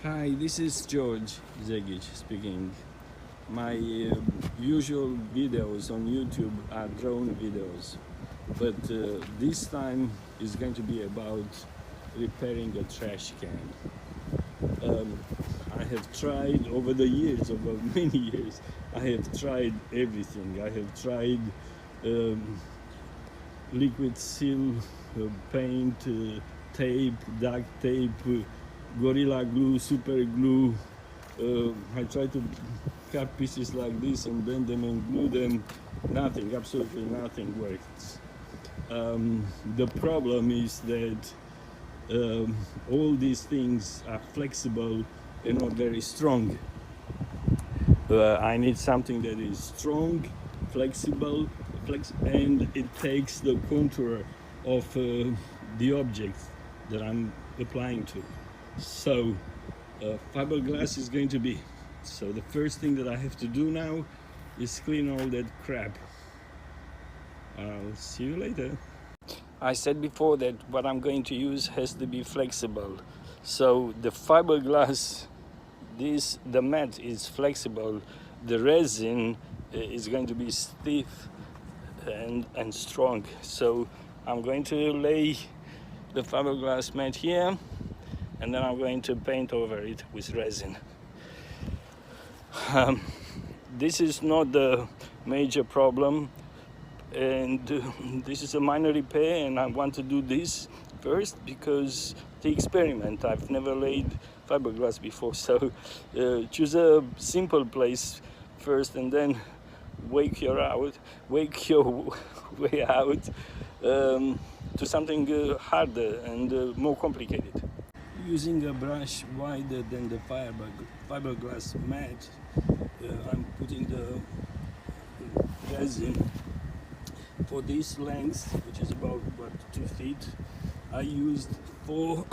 Hi, this is George Zegic speaking. My usual videos on YouTube are drone videos, but this time is going to be about repairing a trash can. I have tried over the years, over many years, I have tried everything. I have tried liquid seal, paint, tape, duct tape, gorilla glue, super glue. I tried to cut pieces like this and bend them and glue them. Nothing, absolutely nothing works. The problem is that all these things are flexible and not very strong. I need something that is strong, flexible, and it takes the contour of the object that I'm applying to. So fiberglass is going to be. So the first thing that I have to do now is clean all that crap. I'll see you later. I said before that what I'm going to use has to be flexible. So the fiberglass, the mat is flexible. The resin is going to be stiff and strong. So I'm going to lay the fiberglass mat here, and then I'm going to paint over it with resin. This is not the major problem, and this is a minor repair, and I want to do this first because the experiment. I've never laid fiberglass before, so choose a simple place first and then wake your way out to something harder and more complicated. Using a brush wider than the fiberglass mat, I'm putting the resin for this length, which is about 2 feet. I used 4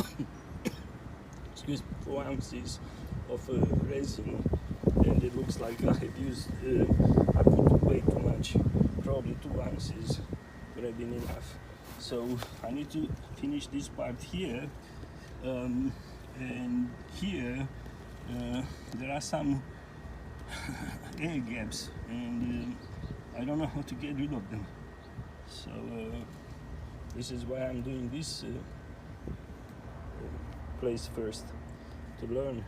ounces of resin, and it looks like I put way too much. Probably 2 ounces would have been enough. So I need to finish this part here, and here there are some air gaps, and I don't know how to get rid of them. So this is why I'm doing this place first, to learn.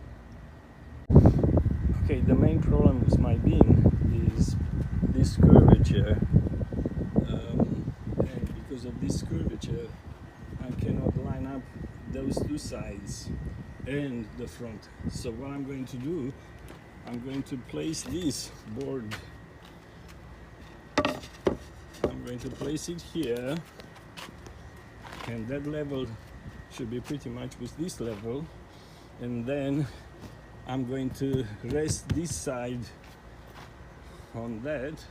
Okay, the main problem with my beam is this curvature, and because of this curvature I cannot line up those two sides and the front. So what I'm going to do, I'm going to place this board, I'm going to place it here, and that level should be pretty much with this level, and then I'm going to rest this side on that,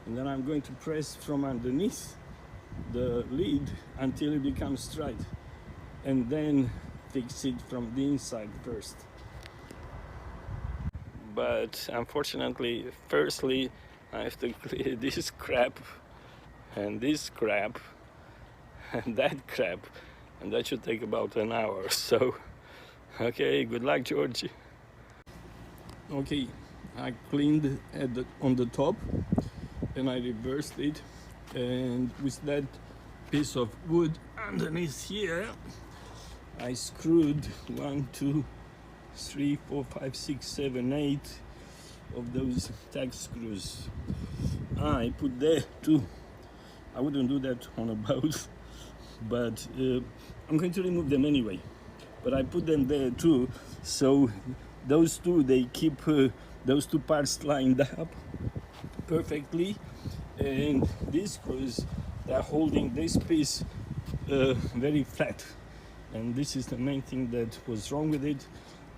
and then I'm going to press from underneath the lid until it becomes straight, and then fix it from the inside first. But unfortunately, firstly I have to clear this crap and this crap and that crap, and that should take about an hour. So okay, good luck, George. Okay, I cleaned on the top, and I reversed it, and with that piece of wood underneath here I screwed 1, 2, 3, 4, 5, 6, 7, 8 of those tack screws. I put there too. I wouldn't do that on a boat, but I'm going to remove them anyway. But I put them there too, so those two, they keep those two parts lined up perfectly, and these screws, they're holding this piece very flat, and this is the main thing that was wrong with it.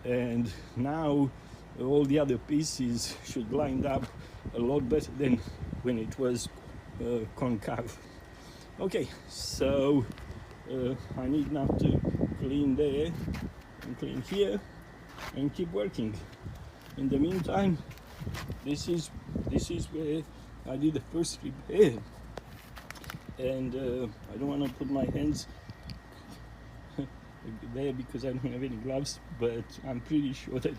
And now all the other pieces should line up a lot better than when it was concave. Okay, so I need now to clean there and clean here and keep working. In the meantime, this is where I did the first repair, and I don't want to put my hands there because I don't have any gloves, but I'm pretty sure that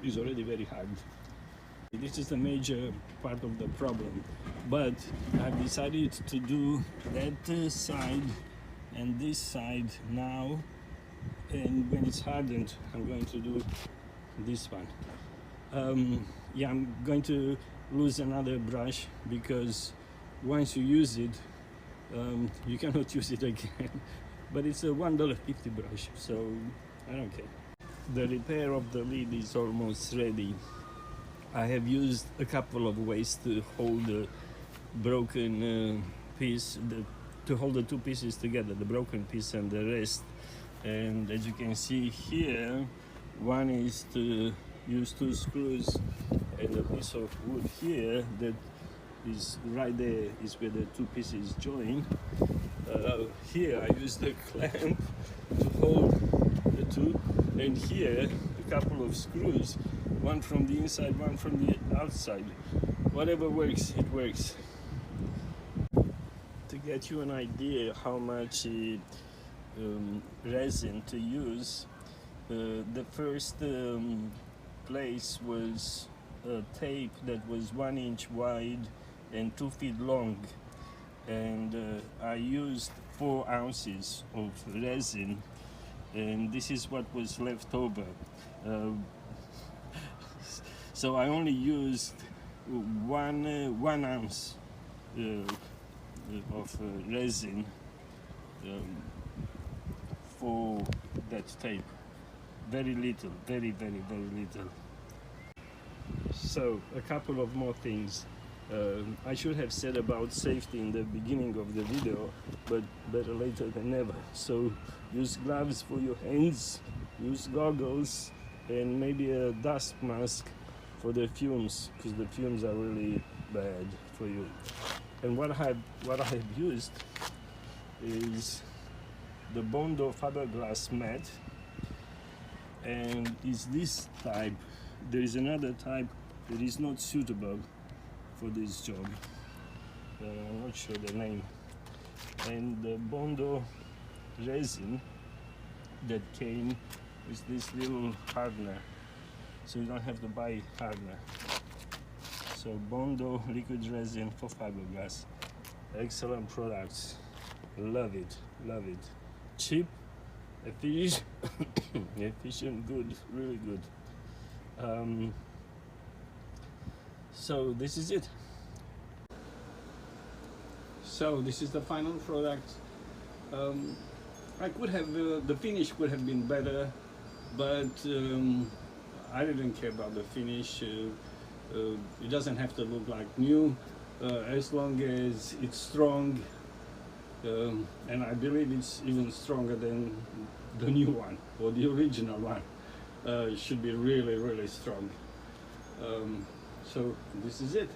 it's already very hard. This is a major part of the problem, but I've decided to do that side and this side now, and when it's hardened I'm going to do this one. Yeah, I'm going to lose another brush because once you use it you cannot use it again. But it's a $1.50 brush, so I don't care. The repair of the lid is almost ready. I have used a couple of ways to hold the broken piece, to hold the two pieces together, the broken piece and the rest. And as you can see here, one is to use two screws and a piece of wood here that is right there is where the two pieces join. Here I use the clamp to hold the two, and here a couple of screws, one from the inside, one from the outside. Whatever works, it works. To get you an idea how much resin to use, the first place was a tape that was 1 inch wide and 2 feet long, and I used 4 ounces of resin, and this is what was left over. So I only used one ounce of resin for that tape. Very little, very little. So a couple of more things. I should have said about safety in the beginning of the video, but better later than never. So use gloves for your hands, use goggles, and maybe a dust mask for the fumes, because the fumes are really bad for you. And what I have used is the BONDO Fiberglass mat, and is this type. There is another type that is not suitable for this job. I'm not sure the name. And the BONDO resin that came with this little hardener, so you don't have to buy hardener. So BONDO liquid resin for fiberglass. Excellent products. Love it, love it. Cheap, efficient, efficient, good, really good. So this is it. So this is the final product. I could have, the finish could have been better, but I didn't care about the finish. It doesn't have to look like new, as long as it's strong, and I believe it's even stronger than the new one or the original one. It should be really strong. So this is it.